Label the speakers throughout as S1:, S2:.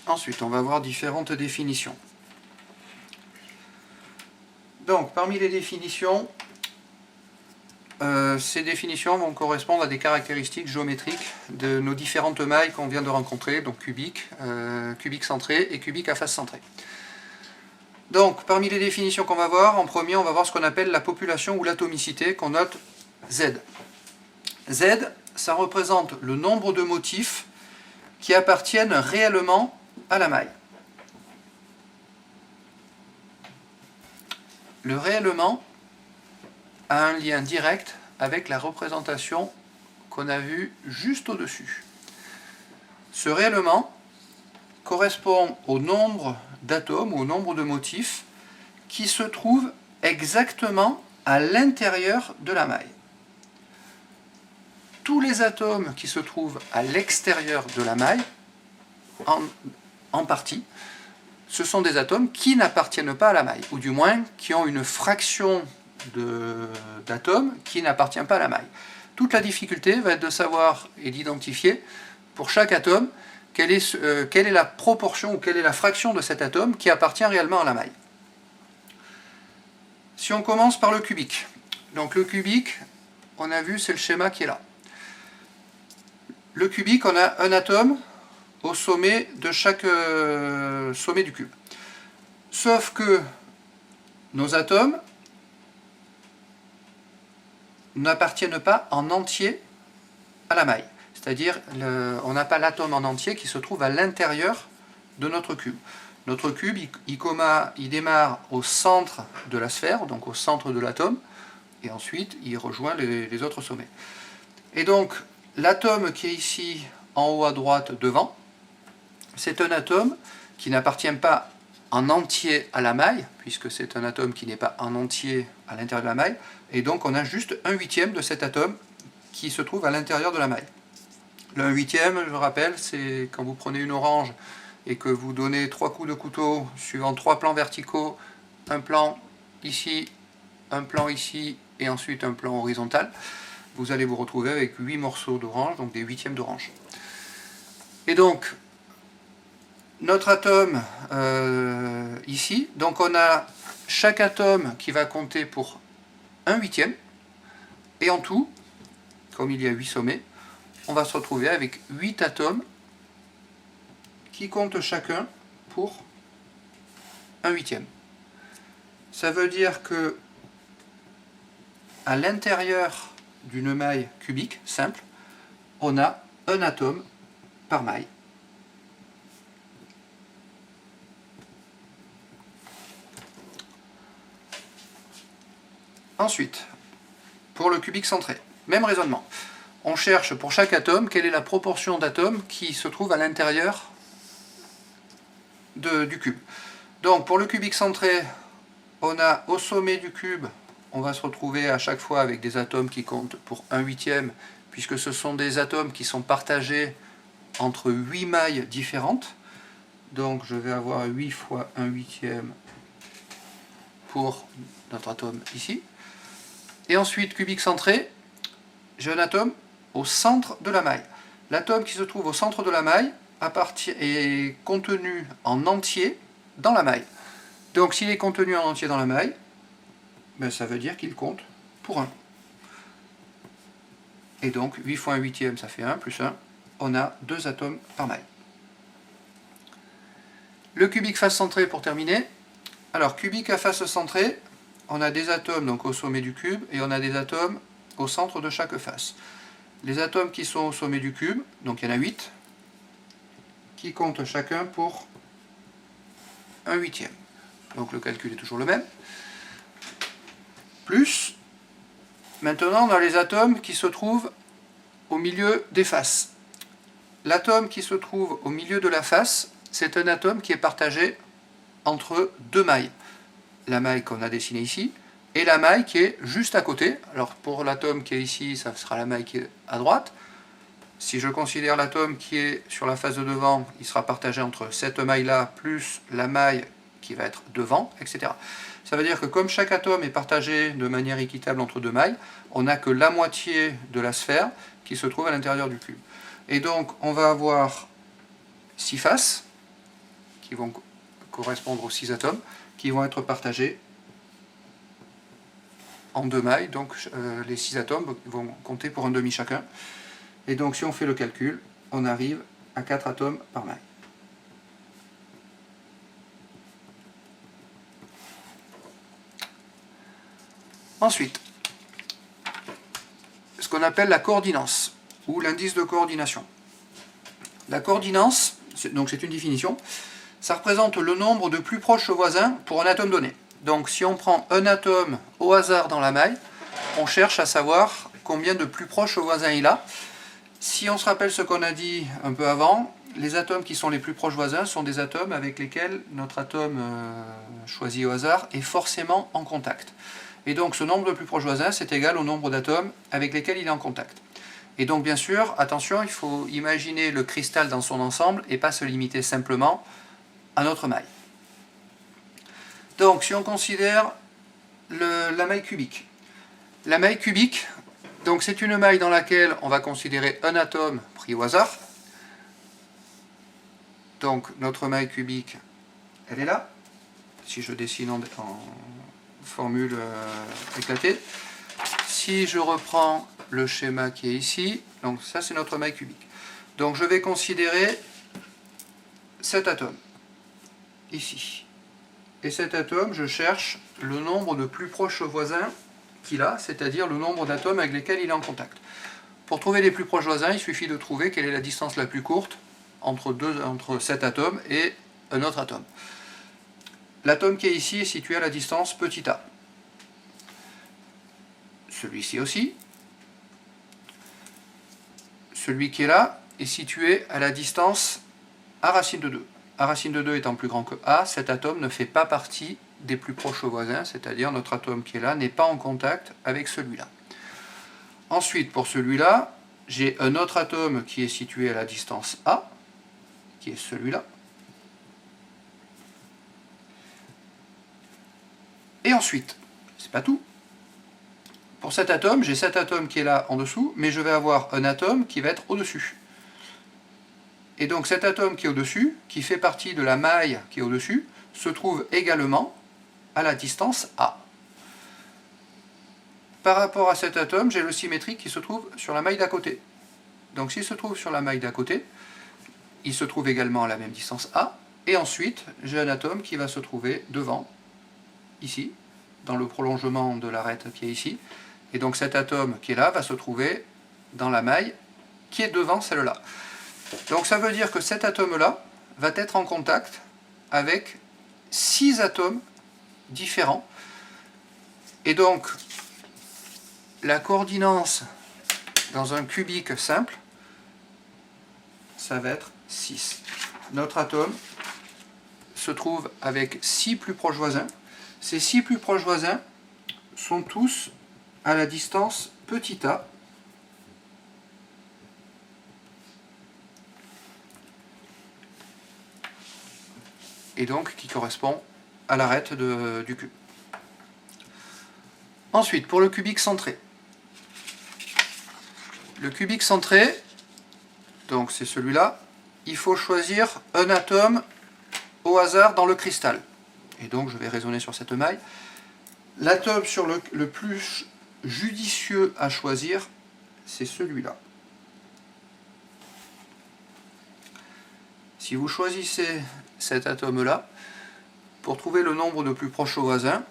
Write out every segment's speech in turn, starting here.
S1: Ensuite, on va voir différentes définitions. Donc, parmi les définitions, ces définitions vont correspondre à des caractéristiques géométriques de nos différentes mailles qu'on vient de rencontrer, donc cubique, cubique centré et cubique à face centrée. Donc, parmi les définitions qu'on va voir, en premier, on va voir ce qu'on appelle la population ou l'atomicité, qu'on note Z. Z, ça représente le nombre de motifs qui appartiennent réellement à la maille. Le réellement a un lien direct avec la représentation qu'on a vue juste au-dessus. Ce réellement correspond au nombre d'atomes ou au nombre de motifs qui se trouvent exactement à l'intérieur de la maille. Tous les atomes qui se trouvent à l'extérieur de la maille, en partie, ce sont des atomes qui n'appartiennent pas à la maille, ou du moins qui ont une fraction d'atomes qui n'appartient pas à la maille. Toute la difficulté va être de savoir et d'identifier pour chaque atome quelle est la proportion ou quelle est la fraction de cet atome qui appartient réellement à la maille. Si on commence par le cubique, donc le cubique, on a vu, c'est le schéma qui est là. Le cubique, on a un atome au sommet de chaque sommet du cube. Sauf que nos atomes n'appartiennent pas en entier à la maille. C'est-à-dire, on n'a pas l'atome en entier qui se trouve à l'intérieur de notre cube. Notre cube, il démarre au centre de la sphère, donc au centre de l'atome, et ensuite il rejoint les autres sommets. Et donc, l'atome qui est ici en haut à droite devant, c'est un atome qui n'appartient pas en entier à la maille, puisque c'est un atome qui n'est pas en entier à l'intérieur de la maille, et donc on a juste 1/8 de cet atome qui se trouve à l'intérieur de la maille. Le 1/8, je rappelle, c'est quand vous prenez une orange et que vous donnez 3 coups de couteau suivant 3 plans verticaux, un plan ici, un plan ici, et ensuite un plan horizontal, vous allez vous retrouver avec 8 morceaux d'orange, donc des 1/8 d'orange. Et donc, notre atome ici, donc on a chaque atome qui va compter pour 1/8, et en tout, comme il y a 8 sommets, on va se retrouver avec 8 atomes qui comptent chacun pour 1/8. Ça veut dire que à l'intérieur d'une maille cubique simple, on a un atome par maille. Ensuite, pour le cubique centré, même raisonnement. On cherche pour chaque atome quelle est la proportion d'atomes qui se trouve à l'intérieur du cube. Donc pour le cubique centré, on a au sommet du cube, on va se retrouver à chaque fois avec des atomes qui comptent pour 1/8, puisque ce sont des atomes qui sont partagés entre 8 mailles différentes. Donc je vais avoir 8 fois 1/8 pour notre atome ici. Et ensuite, cubique centré, j'ai un atome au centre de la maille. L'atome qui se trouve au centre de la maille est contenu en entier dans la maille. Donc s'il est contenu en entier dans la maille, ben, ça veut dire qu'il compte pour 1. Et donc 8 fois 1/8, ça fait 1, plus 1, on a 2 atomes par maille. Le cubique face centré pour terminer. Alors cubique à face centrée, on a des atomes donc au sommet du cube et on a des atomes au centre de chaque face. Les atomes qui sont au sommet du cube, donc il y en a 8, qui comptent chacun pour 1/8. Donc le calcul est toujours le même. Plus, maintenant on a les atomes qui se trouvent au milieu des faces. L'atome qui se trouve au milieu de la face, c'est un atome qui est partagé entre 2 mailles. La maille qu'on a dessinée ici, et la maille qui est juste à côté. Alors pour l'atome qui est ici, ça sera la maille qui est à droite. Si je considère l'atome qui est sur la face de devant, il sera partagé entre cette maille-là, plus la maille qui va être devant, etc. Ça veut dire que comme chaque atome est partagé de manière équitable entre 2 mailles, on n'a que la moitié de la sphère qui se trouve à l'intérieur du cube. Et donc on va avoir 6 faces, qui vont correspondre aux 6 atomes, qui vont être partagés en 2 mailles, donc les 6 atomes vont compter pour un demi chacun. Et donc si on fait le calcul, on arrive à 4 atomes par maille. Ensuite, ce qu'on appelle la coordinance, ou l'indice de coordination. La coordinance, donc c'est une définition, ça représente le nombre de plus proches voisins pour un atome donné. Donc si on prend un atome au hasard dans la maille, on cherche à savoir combien de plus proches voisins il a. Si on se rappelle ce qu'on a dit un peu avant, les atomes qui sont les plus proches voisins sont des atomes avec lesquels notre atome choisi au hasard est forcément en contact. Et donc ce nombre de plus proches voisins, c'est égal au nombre d'atomes avec lesquels il est en contact. Et donc bien sûr, attention, il faut imaginer le cristal dans son ensemble et pas se limiter simplement à notre maille. Donc si on considère la maille cubique. La maille cubique, donc c'est une maille dans laquelle on va considérer un atome pris au hasard. Donc notre maille cubique, elle est là. Si je dessine en formule éclatée. Si je reprends le schéma qui est ici, donc ça c'est notre maille cubique. Donc je vais considérer cet atome, ici. Et cet atome, je cherche le nombre de plus proches voisins qu'il a, c'est-à-dire le nombre d'atomes avec lesquels il est en contact. Pour trouver les plus proches voisins, il suffit de trouver quelle est la distance la plus courte entre cet atome et un autre atome. L'atome qui est ici est situé à la distance petit a. Celui-ci aussi. Celui qui est là est situé à la distance a racine de 2. A racine de 2 étant plus grand que a, cet atome ne fait pas partie des plus proches voisins, c'est-à-dire notre atome qui est là n'est pas en contact avec celui-là. Ensuite, pour celui-là, j'ai un autre atome qui est situé à la distance a, qui est celui-là. Et ensuite, c'est pas tout. Pour cet atome, j'ai cet atome qui est là en dessous, mais je vais avoir un atome qui va être au-dessus. Et donc cet atome qui est au-dessus, qui fait partie de la maille qui est au-dessus, se trouve également à la distance A. Par rapport à cet atome, j'ai le symétrique qui se trouve sur la maille d'à côté. Donc s'il se trouve sur la maille d'à côté, il se trouve également à la même distance A. Et ensuite, j'ai un atome qui va se trouver devant, ici, dans le prolongement de l'arête qui est ici. Et donc cet atome qui est là va se trouver dans la maille qui est devant celle-là. Donc ça veut dire que cet atome-là va être en contact avec 6 atomes différents. Et donc la coordinance dans un cubique simple, ça va être 6. Notre atome se trouve avec 6 plus proches voisins. Ces 6 plus proches voisins sont tous à la distance petit a. Et donc qui correspond à l'arête du cube. Ensuite, pour le cubique centré. Le cubique centré, donc c'est celui-là, il faut choisir un atome au hasard dans le cristal. Et donc je vais raisonner sur cette maille. L'atome sur le plus judicieux à choisir, c'est celui-là. Si vous choisissez cet atome-là, pour trouver le nombre de plus proches voisins,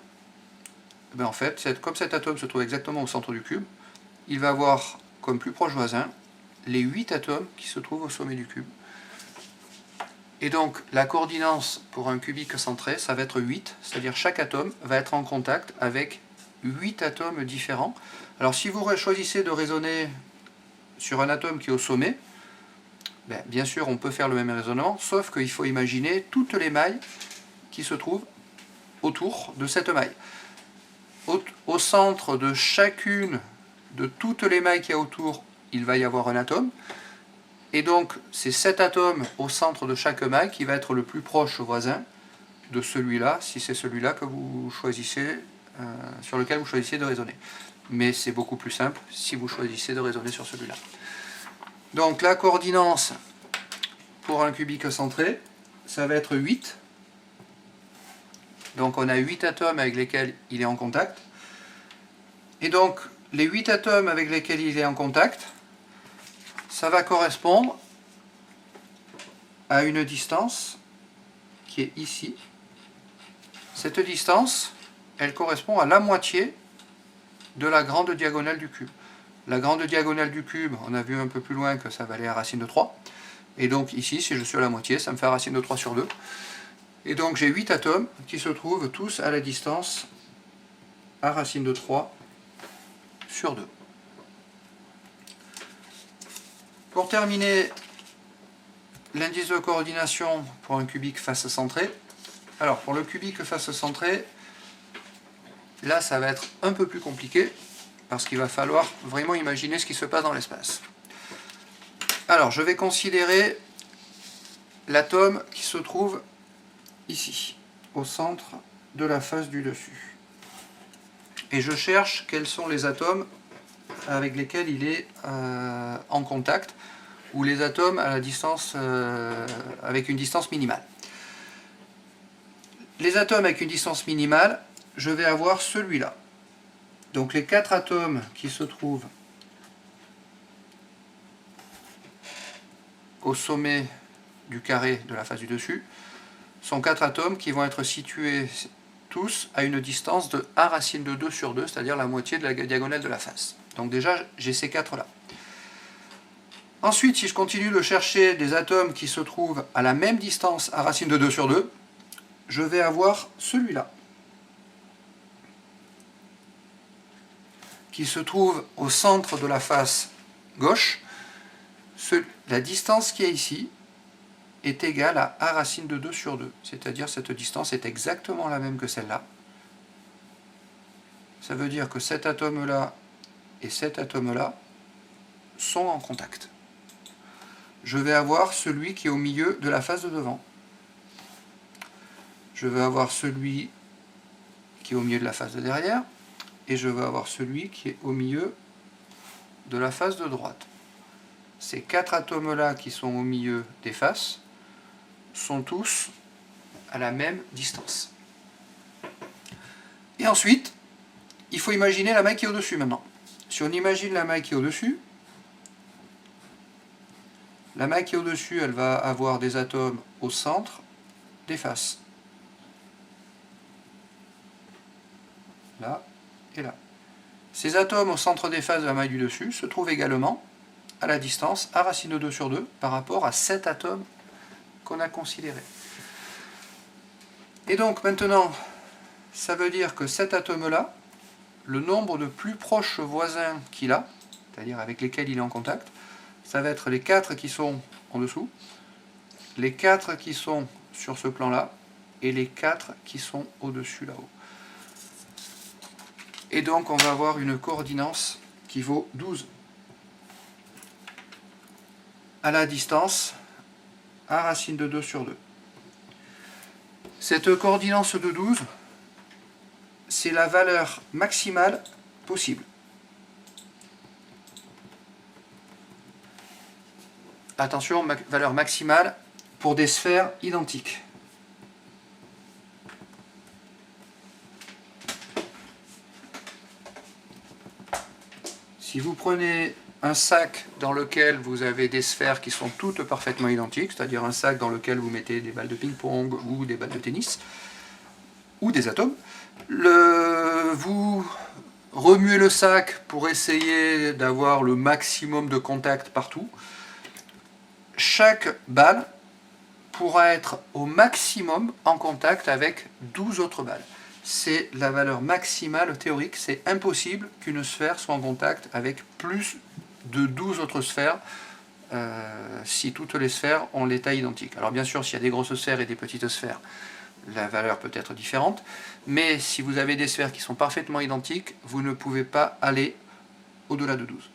S1: ben en fait, comme cet atome se trouve exactement au centre du cube, il va avoir comme plus proches voisins les 8 atomes qui se trouvent au sommet du cube. Et donc la coordinance pour un cubique centré, ça va être 8, c'est-à-dire chaque atome va être en contact avec 8 atomes différents. Alors si vous choisissez de raisonner sur un atome qui est au sommet, ben, bien sûr on peut faire le même raisonnement, sauf qu'il faut imaginer toutes les mailles qui se trouvent autour de cette maille. Au centre de chacune de toutes les mailles qu'il y a autour, il va y avoir un atome. Et donc, c'est cet atome au centre de chaque maille qui va être le plus proche voisin de celui-là, si c'est celui-là que vous choisissez, sur lequel vous choisissez de raisonner. Mais c'est beaucoup plus simple si vous choisissez de raisonner sur celui-là. Donc, la coordinance pour un cubique centré, ça va être 8. Donc on a 8 atomes avec lesquels il est en contact. Et donc les 8 atomes avec lesquels il est en contact, ça va correspondre à une distance qui est ici. Cette distance, elle correspond à la moitié de la grande diagonale du cube. La grande diagonale du cube, on a vu un peu plus loin que ça valait à racine de 3. Et donc ici, si je suis à la moitié, ça me fait racine de 3 sur 2. Et donc j'ai 8 atomes qui se trouvent tous à la distance à racine de 3 sur 2. Pour terminer, l'indice de coordination pour un cubique face centrée. Alors pour le cubique face centrée, là ça va être un peu plus compliqué parce qu'il va falloir vraiment imaginer ce qui se passe dans l'espace. Alors je vais considérer l'atome qui se trouve ici, au centre de la face du dessus. Et je cherche quels sont les atomes avec lesquels il est en contact, ou les atomes à la distance, avec une distance minimale. Les atomes avec une distance minimale, je vais avoir celui-là. Donc les 4 atomes qui se trouvent au sommet du carré de la face du dessus sont 4 atomes qui vont être situés tous à une distance de 1 racine de 2 sur 2, c'est-à-dire la moitié de la diagonale de la face. Donc déjà, j'ai ces 4-là. Ensuite, si je continue de chercher des atomes qui se trouvent à la même distance à racine de 2 sur 2, je vais avoir celui-là, qui se trouve au centre de la face gauche. La distance qui est ici est égale à 1 racine de 2 sur 2, c'est-à-dire cette distance est exactement la même que celle-là. Ça veut dire que cet atome-là et cet atome-là sont en contact. Je vais avoir celui qui est au milieu de la face de devant. Je vais avoir celui qui est au milieu de la face de derrière, et je vais avoir celui qui est au milieu de la face de droite. Ces 4 atomes-là qui sont au milieu des faces sont tous à la même distance. Et ensuite, il faut imaginer la maille qui est au-dessus maintenant. Si on imagine la maille qui est au-dessus, la maille qui est au-dessus, elle va avoir des atomes au centre des faces. Là et là. Ces atomes au centre des faces de la maille du dessus se trouvent également à la distance A racine de 2 sur 2 par rapport à cet atome qu'on a considéré. Et donc maintenant, ça veut dire que cet atome-là, le nombre de plus proches voisins qu'il a, c'est-à-dire avec lesquels il est en contact, ça va être les 4 qui sont en dessous, les 4 qui sont sur ce plan-là, et les 4 qui sont au-dessus là-haut. Et donc on va avoir une coordinance qui vaut 12. À la distance A racine de 2 sur 2. Cette coordinance de 12, c'est la valeur maximale possible. Attention, valeur maximale pour des sphères identiques. Si vous prenez un sac dans lequel vous avez des sphères qui sont toutes parfaitement identiques, c'est-à-dire un sac dans lequel vous mettez des balles de ping-pong ou des balles de tennis, ou des atomes, vous remuez le sac pour essayer d'avoir le maximum de contact partout. Chaque balle pourra être au maximum en contact avec 12 autres balles. C'est la valeur maximale théorique. C'est impossible qu'une sphère soit en contact avec plus de 12 autres sphères si toutes les sphères ont l'état identique. Alors bien sûr, s'il y a des grosses sphères et des petites sphères, la valeur peut être différente, mais si vous avez des sphères qui sont parfaitement identiques, vous ne pouvez pas aller au-delà de 12.